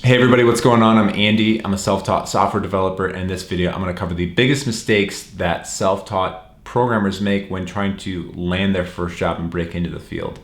Hey everybody, what's going on? I'm Andy. I'm a self-taught software developer. And in this video, I'm going to cover the biggest mistakes that self-taught programmers make when trying to land their first job and break into the field.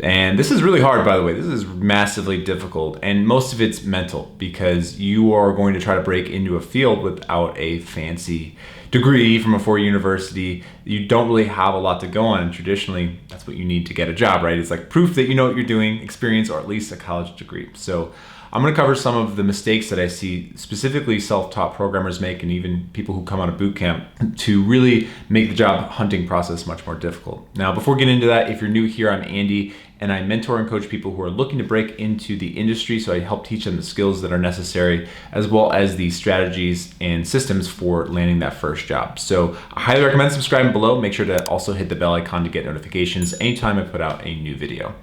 And this is really hard, by the way. This is massively difficult, and most of it's mental because you are going to try to break into a field without a fancy degree from a four-year university. You don't really have a lot to go on, and traditionally that's what you need to get a job, right? It's like proof that you know what you're doing, experience, or at least a college degree. So I'm going to cover some of the mistakes that I see specifically self-taught programmers make, and even people who come out of boot camp, to really make the job hunting process much more difficult. Now, before getting into that, if you're new here, I'm Andy, and I mentor and coach people who are looking to break into the industry. So I help teach them the skills that are necessary, as well as the strategies and systems for landing that first job. So I highly recommend subscribing below. Make sure to also hit the bell icon to get notifications anytime I put out a new video.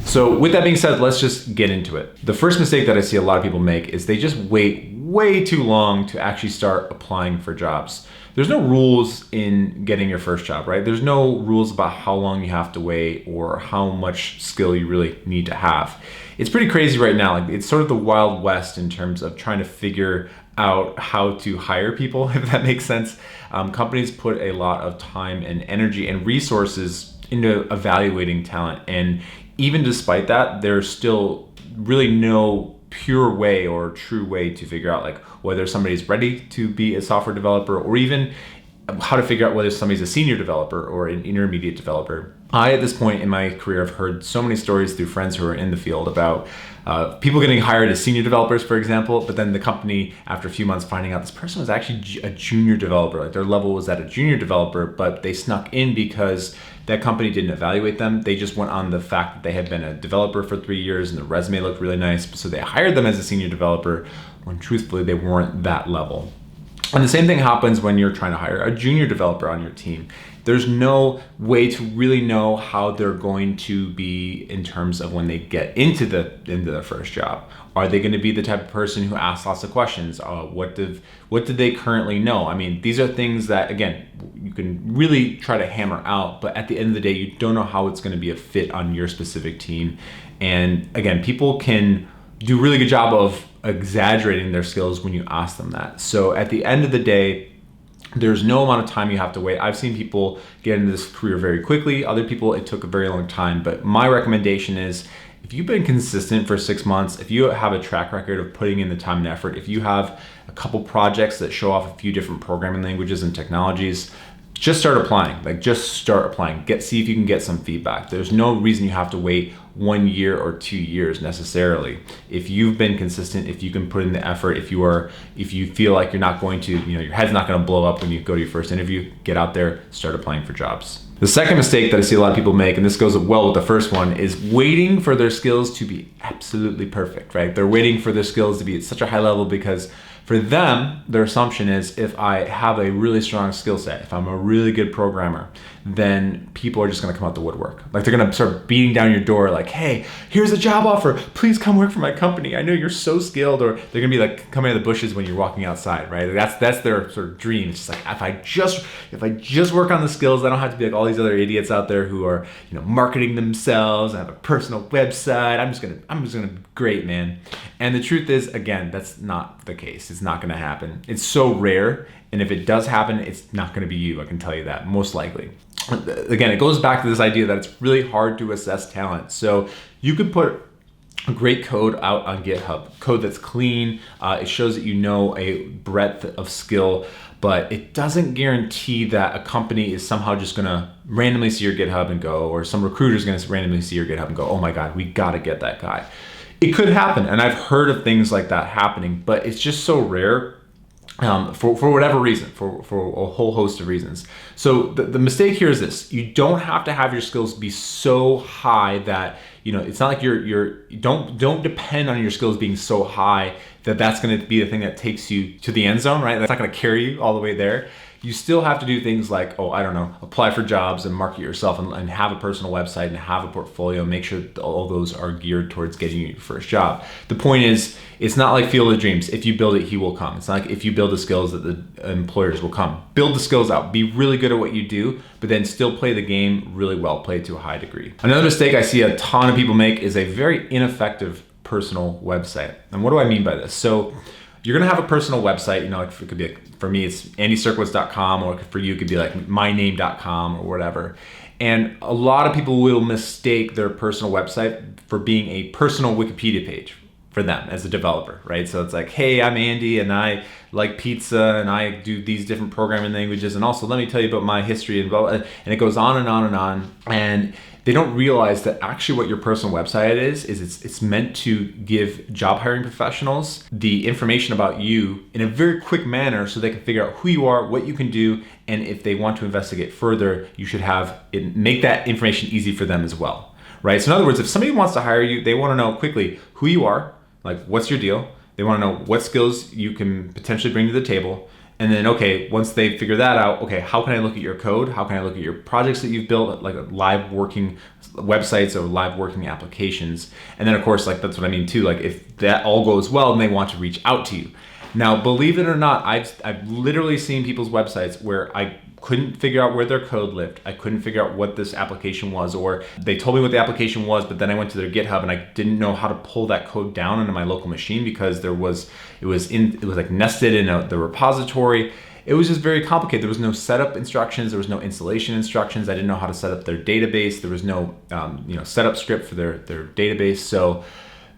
So with that being said, let's just get into it. The first mistake that I see a lot of people make is they just wait way too long to actually start applying for jobs. There's no rules in getting your first job, right? There's no rules about how long you have to wait or how much skill you really need to have. It's pretty crazy right now. It's sort of the Wild West in terms of trying to figure out how to hire people, if that makes sense. Companies put a lot of time and energy and resources into evaluating talent, and even despite that, there's still really no pure way or true way to figure out like whether somebody's ready to be a software developer, or even how to figure out whether somebody's a senior developer or an intermediate developer. I, at this point in my career, have heard so many stories through friends who are in the field about people getting hired as senior developers, for example, but then the company, after a few months, finding out this person was actually a junior developer. Like their level was at a junior developer, but they snuck in because that company didn't evaluate them. They just went on the fact that they had been a developer for 3 years and the resume looked really nice. So they hired them as a senior developer when truthfully they weren't that level. And the same thing happens when you're trying to hire a junior developer on your team. There's no way to really know how they're going to be in terms of when they get into their first job. Are they going to be the type of person who asks lots of questions? What do they currently know? I mean, these are things that, again, you can really try to hammer out, but at the end of the day, you don't know how it's going to be a fit on your specific team. And again, people can do a really good job of exaggerating their skills when you ask them that. So at the end of the day, there's no amount of time you have to wait. I've seen people get into this career very quickly. Other people, it took a very long time. But my recommendation is, if you've been consistent for 6 months, if you have a track record of putting in the time and effort, if you have a couple projects that show off a few different programming languages and technologies, just start applying. Just start applying. See if you can get some feedback. There's no reason you have to wait 1 year or 2 years necessarily. If you've been consistent, if you can put in the effort, if you feel like you're not going to, your head's not going to blow up when you go to your first interview, get out there, start applying for jobs. The second mistake that I see a lot of people make, and this goes well with the first one, is waiting for their skills to be absolutely perfect, right? They're waiting for their skills to be at such a high level because for them, their assumption is if I have a really strong skill set, if I'm a really good programmer, then people are just gonna come out the woodwork. Like they're gonna start beating down your door like, hey, here's a job offer, please come work for my company. I know you're so skilled. Or they're gonna be like coming out of the bushes when you're walking outside, right? That's their sort of dream. It's just like, if I just work on the skills, I don't have to be like all these other idiots out there who are, marketing themselves and have a personal website. I'm just gonna be great, man. And the truth is, again, that's not the case. It's not gonna happen. It's so rare. And if it does happen, it's not gonna be you, I can tell you that, most likely. Again, it goes back to this idea that it's really hard to assess talent. So you could put great code out on GitHub, code that's clean. It shows that you know a breadth of skill, but it doesn't guarantee that a company is somehow just gonna randomly see your GitHub and go, or some recruiter is gonna randomly see your GitHub and go, oh my God, we gotta get that guy. It could happen, and I've heard of things like that happening, but it's just so rare. For whatever reason, for a whole host of reasons. So the mistake here is this: you don't have to have your skills be so high that it's not like don't depend on your skills being so high that that's going to be the thing that takes you to the end zone, right? That's not going to carry you all the way there. You still have to do things like, apply for jobs and market yourself and have a personal website and have a portfolio. Make sure that all those are geared towards getting you your first job. The point is, it's not like Field of Dreams. If you build it, he will come. It's not like if you build the skills that the employers will come. Build the skills out. Be really good at what you do, but then still play the game really well. Play it to a high degree. Another mistake I see a ton of people make is a very ineffective personal website. And what do I mean by this? So you're gonna have a personal website, you know, like it could be like, for me, it's andysterkowitz.com, or for you, it could be like myname.com or whatever. And a lot of people will mistake their personal website for being a personal Wikipedia page for them as a developer, right? So it's like, hey, I'm Andy and I like pizza and I do these different programming languages, and also let me tell you about my history and blah, blah, and it goes on and on and on. And they don't realize that actually what your personal website is it's meant to give job hiring professionals the information about you in a very quick manner so they can figure out who you are, what you can do, and if they want to investigate further, you should have it, make that information easy for them as well, right? So in other words, if somebody wants to hire you, they want to know quickly who you are, like what's your deal. They want to know what skills you can potentially bring to the table. And then, okay, once they figure that out, okay, how can I look at your code? How can I look at your projects that you've built, like live working websites or live working applications? And then of course, like that's what I mean too, like if that all goes well, then they want to reach out to you. Now, believe it or not, I've literally seen people's websites where I couldn't figure out where their code lived. I couldn't figure out what this application was, or they told me what the application was, but then I went to their GitHub and I didn't know how to pull that code down into my local machine because it was like nested in the repository. It was just very complicated. There was no setup instructions. There was no installation instructions. I didn't know how to set up their database. There was no setup script for their database. So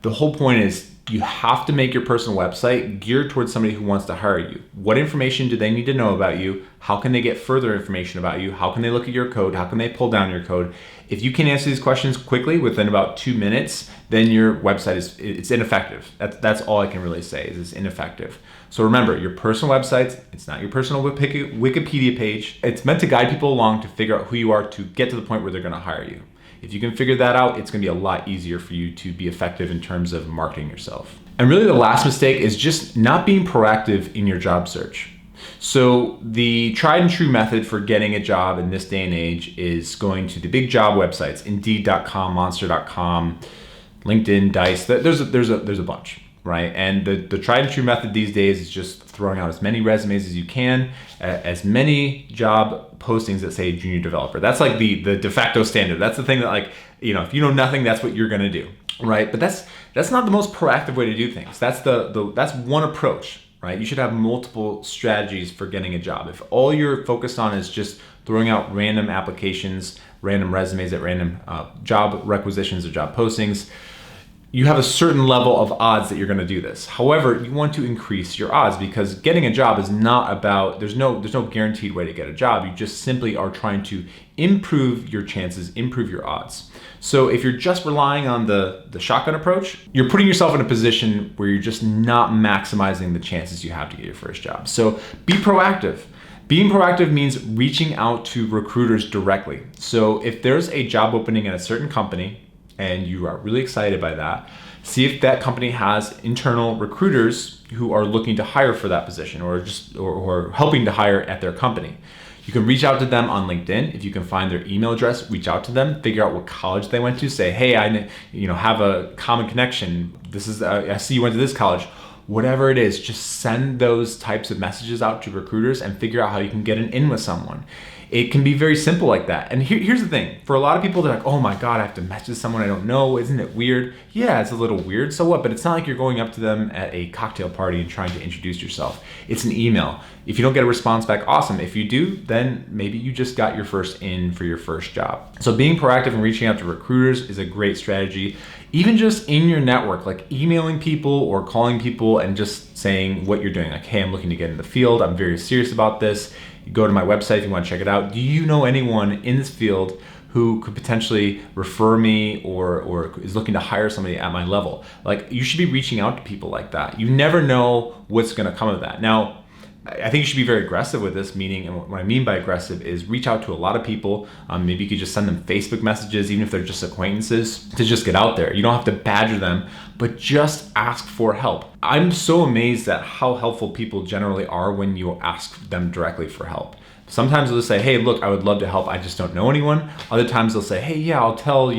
the whole point is you have to make your personal website geared towards somebody who wants to hire you. What information do they need to know about you? How can they get further information about you? How can they look at your code? How can they pull down your code? If you can answer these questions quickly within about 2 minutes, then your website it's ineffective. That's all I can really say is it's ineffective. So remember, your personal website, it's not your personal Wikipedia page. It's meant to guide people along to figure out who you are to get to the point where they're gonna hire you. If you can figure that out, it's gonna be a lot easier for you to be effective in terms of marketing yourself. And really the last mistake is just not being proactive in your job search. So the tried and true method for getting a job in this day and age is going to the big job websites, Indeed.com, Monster.com, LinkedIn, Dice. There's a bunch, right? And the tried and true method these days is just throwing out as many resumes as you can, as many job postings that say junior developer. That's like the de facto standard. That's the thing that, like, you know, if you know nothing, that's what you're gonna do, right? But that's not the most proactive way to do things. That's that's one approach, right? You should have multiple strategies for getting a job. If all you're focused on is just throwing out random applications, random resumes at random job requisitions or job postings, you have a certain level of odds that you're going to do this. However, you want to increase your odds because getting a job is not about, there's no guaranteed way to get a job. You just simply are trying to improve your chances, improve your odds. So if you're just relying on the shotgun approach, you're putting yourself in a position where you're just not maximizing the chances you have to get your first job. So be proactive. Being proactive means reaching out to recruiters directly. So if there's a job opening at a certain company, and you are really excited by that, see if that company has internal recruiters who are looking to hire for that position or helping to hire at their company. You can reach out to them on LinkedIn. If you can find their email address, reach out to them, figure out what college they went to, say, hey, I have a common connection. I see you went to this college. Whatever it is, just send those types of messages out to recruiters and figure out how you can get an in with someone. It can be very simple like that. And here's the thing. For a lot of people, they're like, oh my God, I have to message someone I don't know. Isn't it weird? Yeah, it's a little weird. So what? But it's not like you're going up to them at a cocktail party and trying to introduce yourself. It's an email. If you don't get a response back, awesome. If you do, then maybe you just got your first in for your first job. So being proactive and reaching out to recruiters is a great strategy. Even just in your network, like emailing people or calling people and just saying what you're doing. Like, hey, I'm looking to get in the field. I'm very serious about this. You go to my website if you want to check it out. Do you know anyone in this field who could potentially refer me or is looking to hire somebody at my level? Like, you should be reaching out to people like that. You never know what's going to come of that. Now, I think you should be very aggressive with this, meaning, and what I mean by aggressive is reach out to a lot of people. Maybe you could just send them Facebook messages, even if they're just acquaintances, to just get out there. You don't have to badger them, but just ask for help. I'm so amazed at how helpful people generally are when you ask them directly for help. Sometimes they'll just say, hey, look, I would love to help. I just don't know anyone. Other times they'll say, hey, yeah, I'll tell,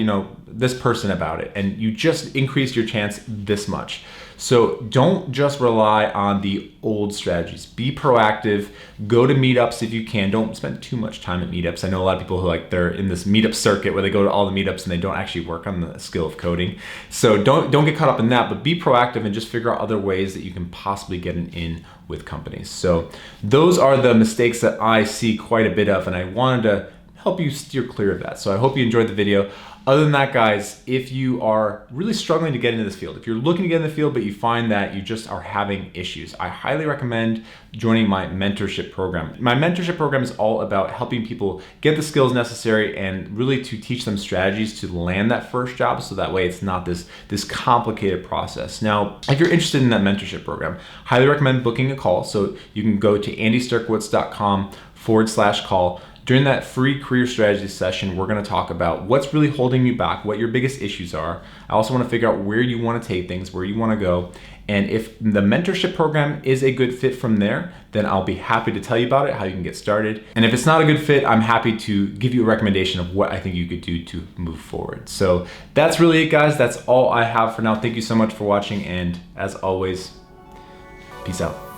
this person about it. And you just increase your chance this much. So don't just rely on the old strategies. Be proactive, go to meetups if you can. Don't spend too much time at meetups. I know a lot of people who they're in this meetup circuit where they go to all the meetups and they don't actually work on the skill of coding. So don't get caught up in that, but be proactive and just figure out other ways that you can possibly get an in with companies. So those are the mistakes that I see quite a bit of, and I wanted to help you steer clear of that. So I hope you enjoyed the video. Other than that, guys, if you are really struggling to get into this field, if you're looking to get in the field but you find that you just are having issues, I highly recommend joining my mentorship program. My mentorship program is all about helping people get the skills necessary and really to teach them strategies to land that first job, so that way it's not this complicated process. Now, if you're interested in that mentorship program, highly recommend booking a call. So you can go to andysterkowitz.com/call. During that free career strategy session, we're going to talk about what's really holding you back, what your biggest issues are. I also want to figure out where you want to take things, where you want to go. And if the mentorship program is a good fit from there, then I'll be happy to tell you about it, how you can get started. And if it's not a good fit, I'm happy to give you a recommendation of what I think you could do to move forward. So that's really it, guys. That's all I have for now. Thank you so much for watching. And as always, peace out.